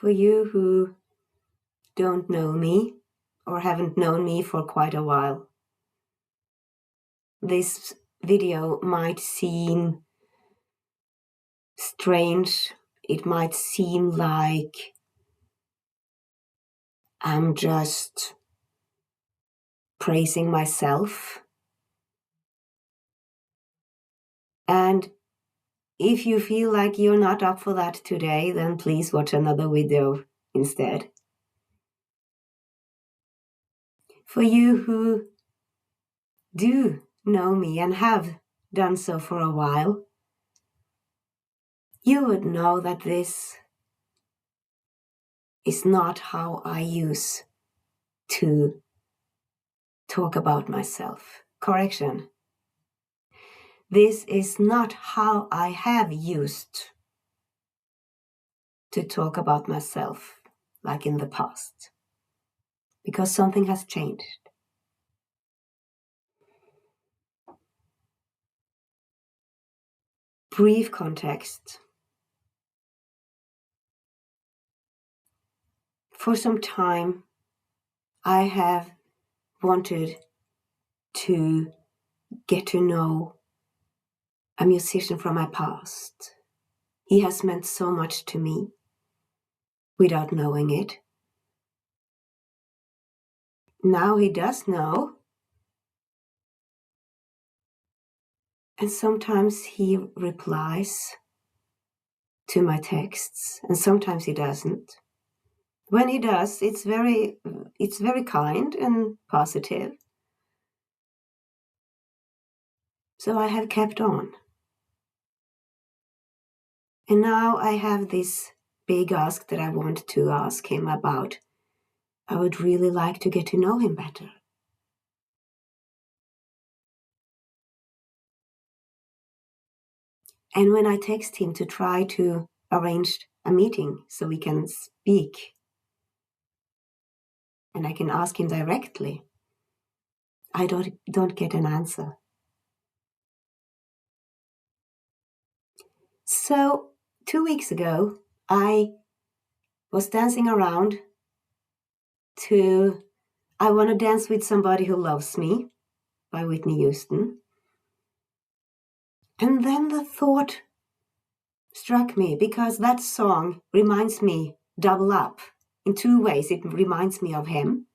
For you who don't know me or haven't known me for quite a while, this video might seem strange. It might seem like I'm just praising myself. And if you feel like you're not up for that today, then please watch another video instead. For you who do know me and have done so for a while, you would know that this is not how I use to talk about myself. Correction. This is not how I have used to talk about myself like in the past, because something has changed. Brief context. For some time, I have wanted to get to know a musician from my past. He has meant so much to me without knowing it. Now he does know. And sometimes he replies to my texts, and sometimes he doesn't. When he does, it's very kind and positive. So I have kept on. And now I have this big ask that I want to ask him about. I would really like to get to know him better. And when I text him to try to arrange a meeting so we can speak and I can ask him directly, I don't get an answer. So 2 weeks ago, I was dancing around to I Want to Dance with Somebody Who Loves Me by Whitney Houston. And then the thought struck me, because that song reminds me double up in two ways. It reminds me of him.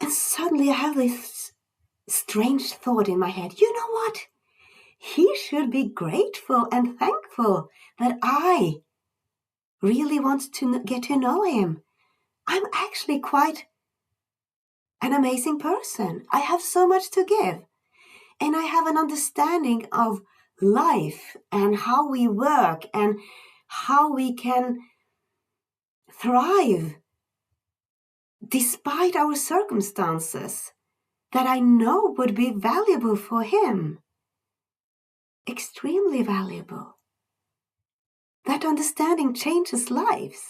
And suddenly I have this strange thought in my head. You know what? He should be grateful and thankful that I really want to get to know him. I'm actually quite an amazing person. I have so much to give. And I have an understanding of life and how we work and how we can thrive despite our circumstances that I know would be valuable for him. Extremely valuable. That understanding changes lives.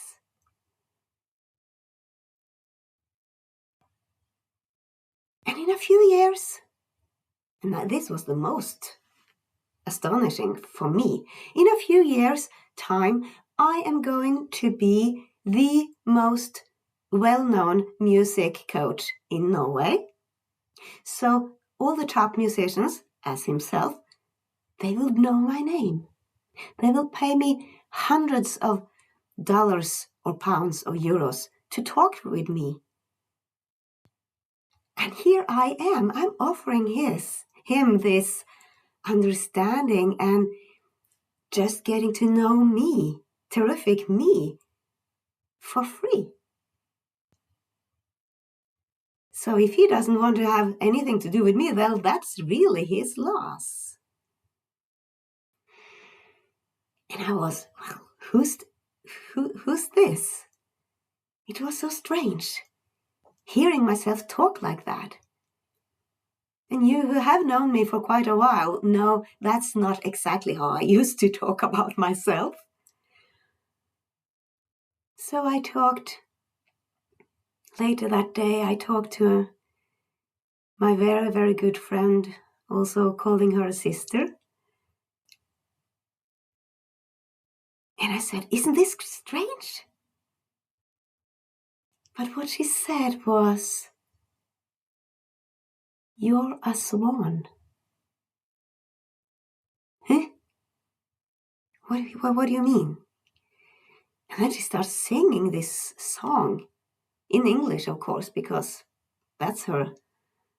And in a few years, and this was the most astonishing for me, in a few years' time, I am going to be the most well-known music coach in Norway. So all the top musicians, as himself, they will know my name. They will pay me hundreds of dollars or pounds or euros to talk with me. And here I am. I'm offering him this understanding and just getting to know me, terrific me, for free. So if he doesn't want to have anything to do with me, well, that's really his loss. And I was, well, who's this? It was so strange, hearing myself talk like that. And you who have known me for quite a while know that's not exactly how I used to talk about myself. So I talked, later that day, I talked to my very, very good friend, also calling her a sister. And I said, isn't this strange? But what she said was, you're a swan. Huh? What do you mean? And then she starts singing this song in English, of course, because that's her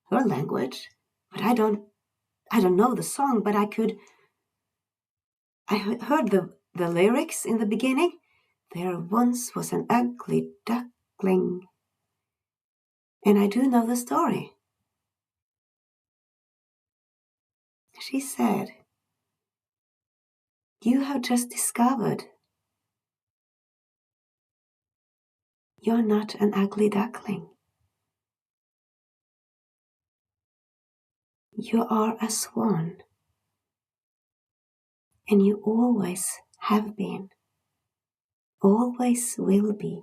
language. But I don't know the song, but I heard the lyrics in the beginning. There once was an ugly duckling. And I do know the story. She said, you have just discovered you're not an ugly duckling. You are a swan. And you always have been. Always will be.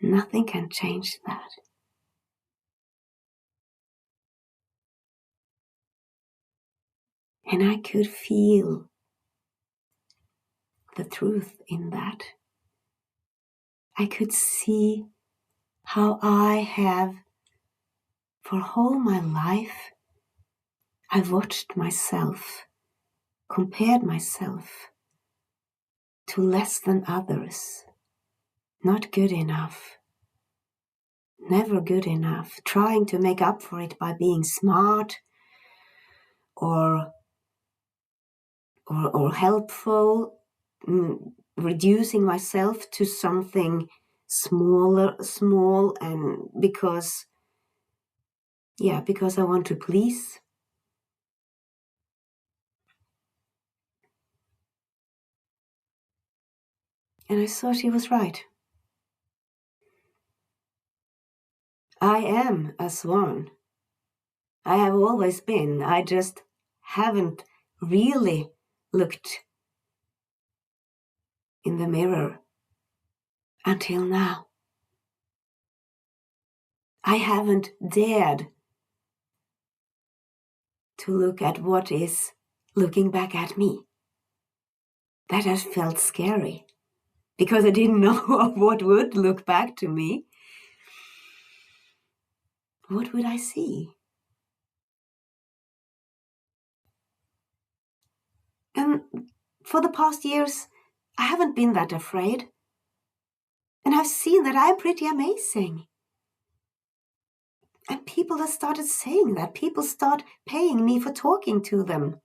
Nothing can change that. And I could feel the truth in that. I could see how I have, for all my life, I've watched myself, compared myself to less than others, not good enough, never good enough, trying to make up for it by being smart or helpful, reducing myself to something small, and because I want to please. And I saw she was right. I am a swan. I have always been. I just haven't really looked in the mirror until now. I haven't dared to look at what is looking back at me. That has felt scary because I didn't know what would look back to me. What would I see? And for the past years, I haven't been that afraid. And I've seen that I'm pretty amazing. And people have started saying that. People start paying me for talking to them.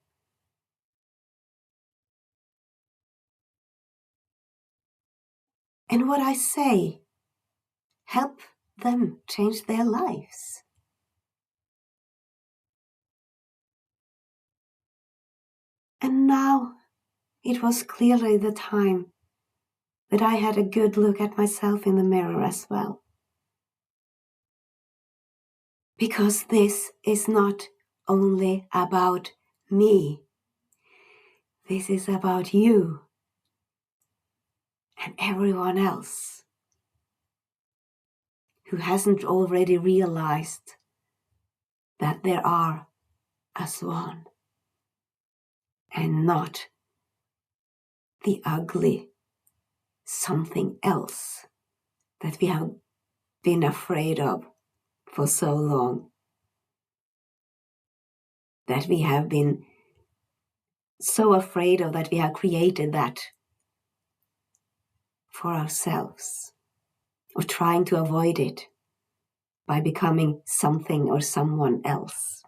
And what I say help them change their lives. And now it was clearly the time that I had a good look at myself in the mirror as well. Because this is not only about me. This is about you and everyone else who hasn't already realized that there are a swan and not the ugly something else that we have been afraid of for so long, that we have been so afraid of, that we have created that for ourselves, or trying to avoid it by becoming something or someone else.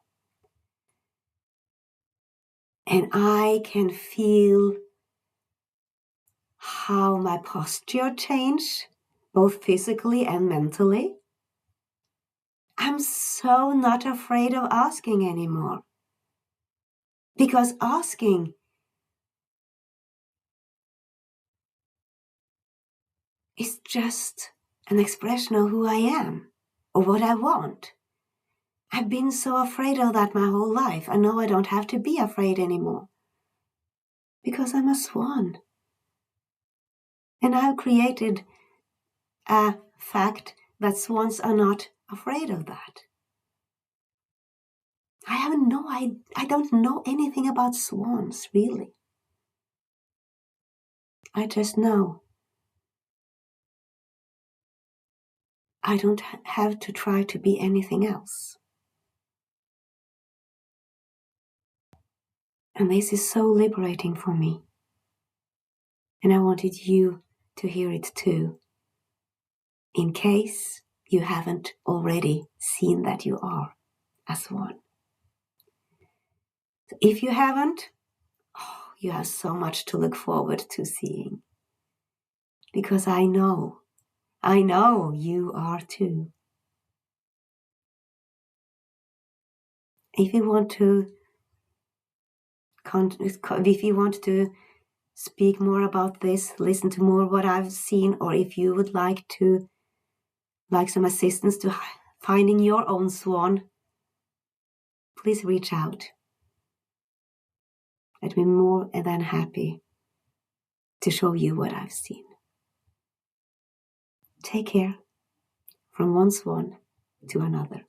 And I can feel how my posture changed, both physically and mentally. I'm so not afraid of asking anymore. Because asking is just an expression of who I am or what I want. I've been so afraid of that my whole life. I know I don't have to be afraid anymore. Because I'm a swan. And I've created a fact that swans are not afraid of that. I don't know anything about swans, really. I just know I don't have to try to be anything else. And this is so liberating for me. And I wanted you to hear it too, in case you haven't already seen that you are a swan. If you haven't, you have so much to look forward to seeing. Because I know you are too. If you want to speak more about this, listen to more what I've seen, or if you would like some assistance to finding your own swan, please reach out. I'd be more than happy to show you what I've seen. Take care. From one swan to another.